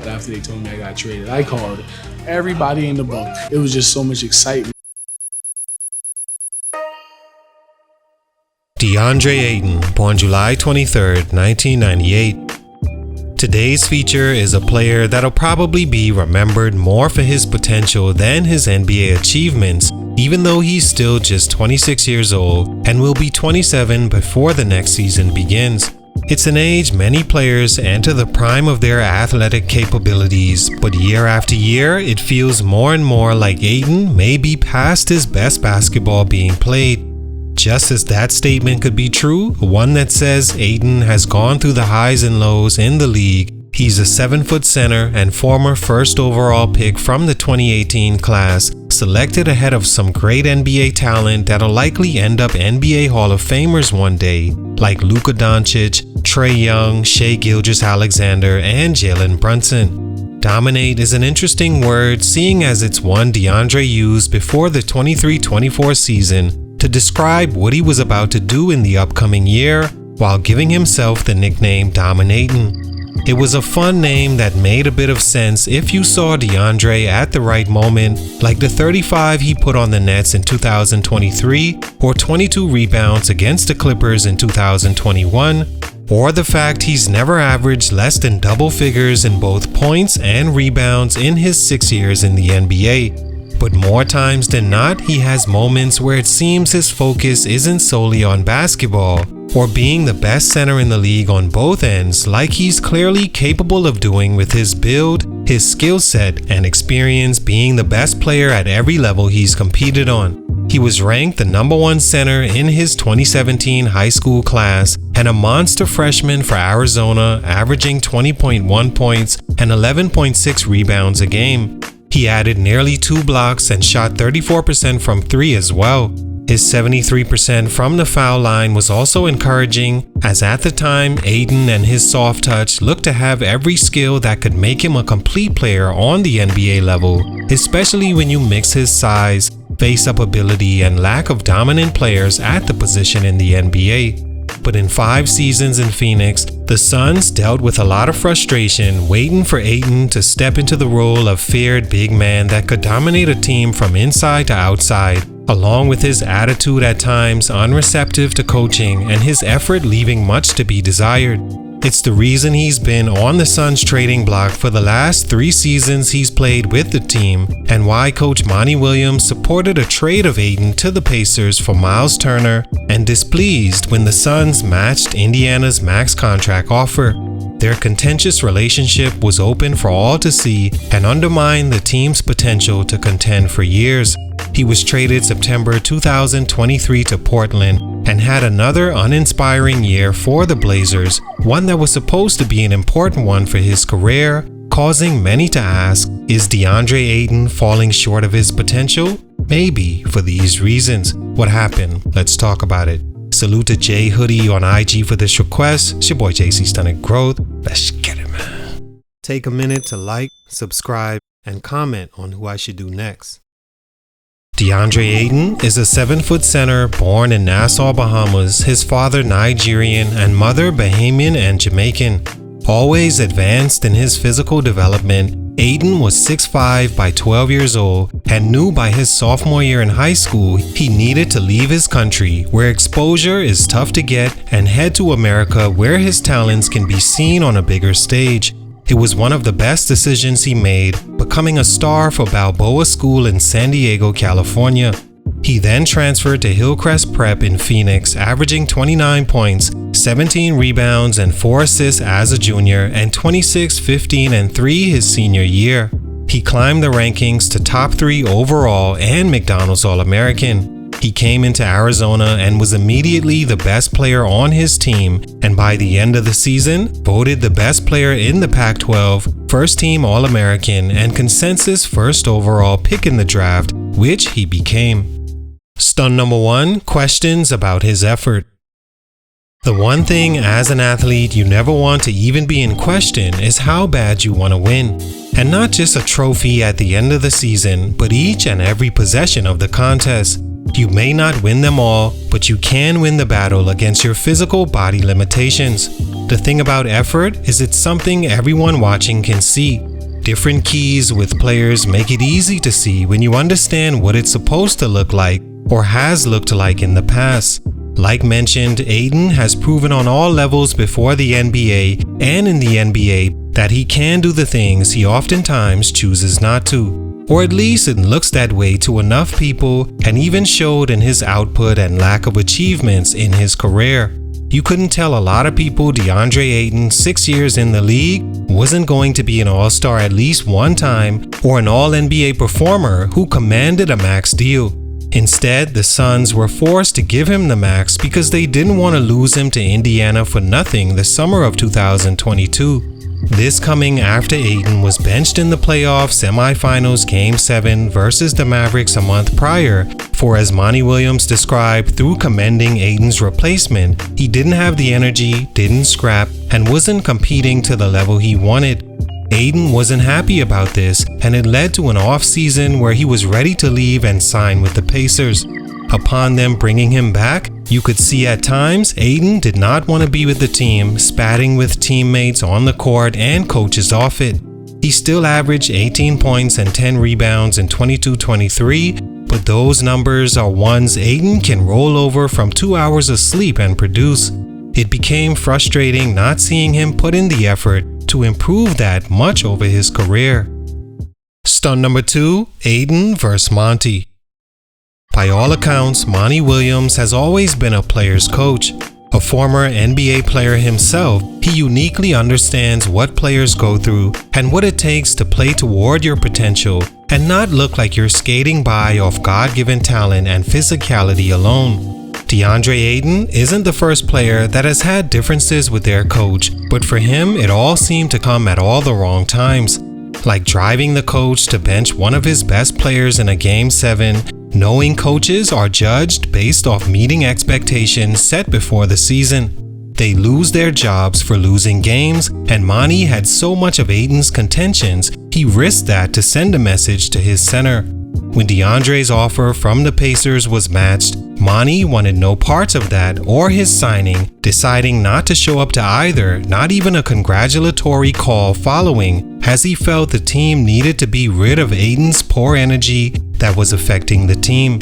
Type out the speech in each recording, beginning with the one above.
But after they told me I got traded, I called everybody in the book. It was just so much excitement. Deandre Ayton, born July 23rd, 1998. Today's feature is a player that'll probably be remembered more for his potential than his NBA achievements, even though he's still just 26 years old and will be 27 before the next season begins. It's an age many players enter the prime of their athletic capabilities, but year after year, it feels more and more like Ayton may be past his best basketball being played. Just as that statement could be true, one that says Ayton has gone through the highs and lows in the league. He's a 7-foot center and former first overall pick from the 2018 class, selected ahead of some great NBA talent that'll likely end up NBA Hall of Famers one day, like Luka Doncic, Trae Young, Shai Gilgeous-Alexander, and Jalen Brunson. Dominate is an interesting word, seeing as it's one Deandre used before the 23-24 season to describe what he was about to do in the upcoming year, while giving himself the nickname Dominayton. It was a fun name that made a bit of sense if you saw Deandre at the right moment, like the 35 he put on the Nets in 2023, or 22 rebounds against the Clippers in 2021, or the fact he's never averaged less than double figures in both points and rebounds in his 6 years in the NBA. But more times than not, he has moments where it seems his focus isn't solely on basketball, or being the best center in the league on both ends, like he's clearly capable of doing with his build, his skill set, and experience being the best player at every level he's competed on. He was ranked the #1 center in his 2017 high school class and a monster freshman for Arizona, averaging 20.1 points and 11.6 rebounds a game. He added nearly 2 blocks and shot 34% from 3 as well. His 73% from the foul line was also encouraging, as at the time, Ayton and his soft touch looked to have every skill that could make him a complete player on the NBA level, especially when you mix his size, face-up ability, and lack of dominant players at the position in the NBA. But in 5 seasons in Phoenix, the Suns dealt with a lot of frustration waiting for Ayton to step into the role of feared big man that could dominate a team from inside to outside, along with his attitude at times unreceptive to coaching and his effort leaving much to be desired. It's the reason he's been on the Suns trading block for the last 3 seasons he's played with the team, and why coach Monty WIlliams supported a trade of Ayton to the Pacers for Miles Turner and displeased when the Suns matched Indiana's max contract offer. Their contentious relationship was open for all to see and undermined the team's potential to contend for years. He was traded September 2023 to Portland and had another uninspiring year for the Blazers, one that was supposed to be an important one for his career, causing many to ask, is Deandre Ayton falling short of his potential? Maybe for these reasons. What happened? Let's talk about it. Salute to J Hoodie on IG for this request. It's your boy JC Stunted Growth. Let's get it, man. Take a minute to like, subscribe, and comment on who I should do next. Deandre Ayton is a 7-foot center born in Nassau, Bahamas, his father Nigerian and mother Bahamian and Jamaican. Always advanced in his physical development, Ayton was 6'5" by 12 years old and knew by his sophomore year in high school he needed to leave his country, where exposure is tough to get, and head to America, where his talents can be seen on a bigger stage. It was one of the best decisions he made, becoming a star for Balboa School in San Diego, California. He then transferred to Hillcrest Prep in Phoenix, averaging 29 points, 17 rebounds, and 4 assists as a junior, and 26, 15, and 3 his senior year. He climbed the rankings to top 3 overall and McDonald's All-American. He came into Arizona and was immediately the best player on his team, and by the end of the season, voted the best player in the Pac-12, first-team All-American, and consensus first overall pick in the draft, which he became. Stunt number 1, questions about his effort. The one thing as an athlete you never want to even be in question is how bad you want to win. And not just a trophy at the end of the season, but each and every possession of the contest. You may not win them all, but you can win the battle against your physical body limitations. The thing about effort is it's something everyone watching can see. Different keys with players make it easy to see when you understand what it's supposed to look like or has looked like in the past. Like mentioned, Ayton has proven on all levels before the NBA and in the NBA that he can do the things he oftentimes chooses not to. Or at least it looks that way to enough people, and even showed in his output and lack of achievements in his career. You couldn't tell a lot of people Deandre Ayton, 6 years in the league, wasn't going to be an all-star at least one time or an all-NBA performer who commanded a max deal. Instead, the Suns were forced to give him the max because they didn't want to lose him to Indiana for nothing the summer of 2022. This coming after Ayton was benched in the playoff semifinals Game 7 versus the Mavericks a month prior, for as Monty WIlliams described, through commending Ayton's replacement, he didn't have the energy, didn't scrap, and wasn't competing to the level he wanted. Ayton wasn't happy about this, and it led to an off-season where he was ready to leave and sign with the Pacers. Upon them bringing him back, you could see at times Ayton did not want to be with the team, spatting with teammates on the court and coaches off it. He still averaged 18 points and 10 rebounds in 22-23, but those numbers are ones Ayton can roll over from 2 hours of sleep and produce. It became frustrating not seeing him put in the effort to improve that much over his career. Stunt number 2, Ayton vs. Monty. By all accounts, Monty WIlliams has always been a player's coach. A former NBA player himself, he uniquely understands what players go through and what it takes to play toward your potential and not look like you're skating by off God-given talent and physicality alone. Deandre Ayton isn't the first player that has had differences with their coach, but for him it all seemed to come at all the wrong times. Like driving the coach to bench one of his best players in a Game 7, knowing coaches are judged based off meeting expectations set before the season. They lose their jobs for losing games, and Monty had so much of Ayton's contentions, he risked that to send a message to his center. When DeAndre's offer from the Pacers was matched, Monty wanted no parts of that or his signing, deciding not to show up to either, not even a congratulatory call following, as he felt the team needed to be rid of Ayton's poor energy that was affecting the team.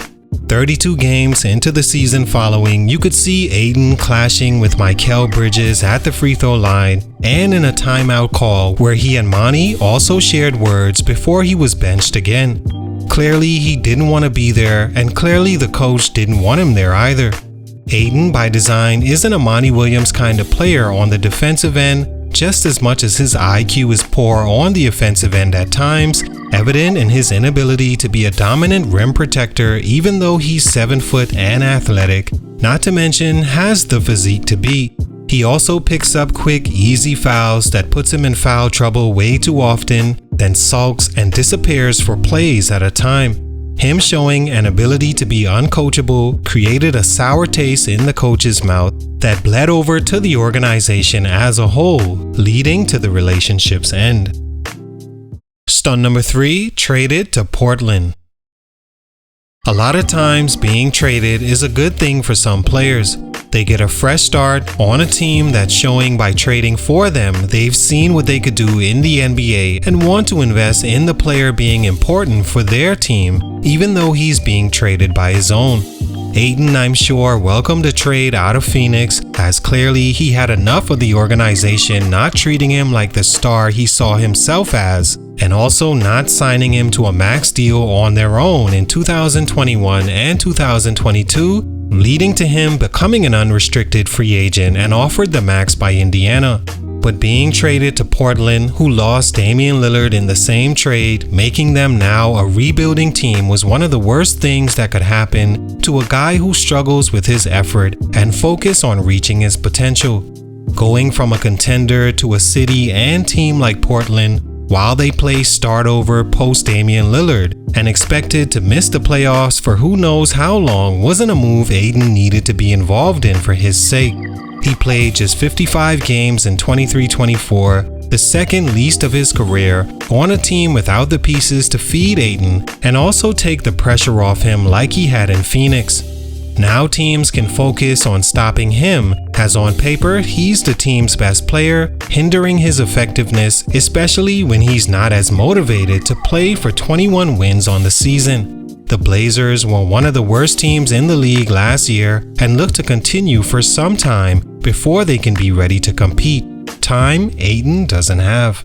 32 games into the season following, you could see Ayton clashing with Mikal Bridges at the free throw line and in a timeout call where he and Monty also shared words before he was benched again. Clearly he didn't want to be there, and clearly the coach didn't want him there either. Ayton by design isn't a Monty WIlliams kind of player on the defensive end, just as much as his IQ is poor on the offensive end at times, evident in his inability to be a dominant rim protector even though he's 7 foot and athletic, not to mention has the physique to beat. He also picks up quick, easy fouls that puts him in foul trouble way too often, then sulks and disappears for plays at a time. Him showing an ability to be uncoachable created a sour taste in the coach's mouth that bled over to the organization as a whole, leading to the relationship's end. Stunt number 3, traded to Portland. A lot of times being traded is a good thing for some players. They get a fresh start on a team that's showing by trading for them they've seen what they could do in the NBA and want to invest in the player being important for their team, even though he's being traded by his own. Ayton, I'm sure, welcomed a trade out of Phoenix, as clearly he had enough of the organization not treating him like the star he saw himself as, and also not signing him to a max deal on their own in 2021 and 2022, leading to him becoming an unrestricted free agent and offered the max by Indiana. But being traded to Portland, who lost Damian Lillard in the same trade, making them now a rebuilding team, was one of the worst things that could happen to a guy who struggles with his effort and focus on reaching his potential. Going from a contender to a city and team like Portland, while they play start over post Damian Lillard and expected to miss the playoffs for who knows how long, wasn't a move Ayton needed to be involved in for his sake. He played just 55 games in 23-24, the second least of his career, on a team without the pieces to feed Ayton and also take the pressure off him like he had in Phoenix. Now teams can focus on stopping him, as on paper he's the team's best player, hindering his effectiveness, especially when he's not as motivated to play for 21 wins on the season. The Blazers were one of the worst teams in the league last year and look to continue for some time before they can be ready to compete. Time Ayton doesn't have.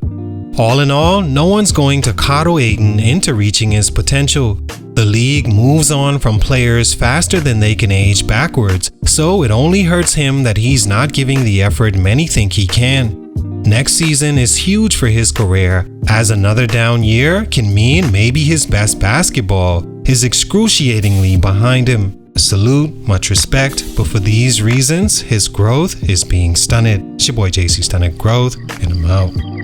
All in all, no one's going to coddle Ayton into reaching his potential. The league moves on from players faster than they can age backwards, so it only hurts him that he's not giving the effort many think he can. Next season is huge for his career, as another down year can mean maybe his best basketball is excruciatingly behind him. Salute, much respect, but for these reasons, his growth is being stunted. It's your boy JC Stunted Growth, and I'm out.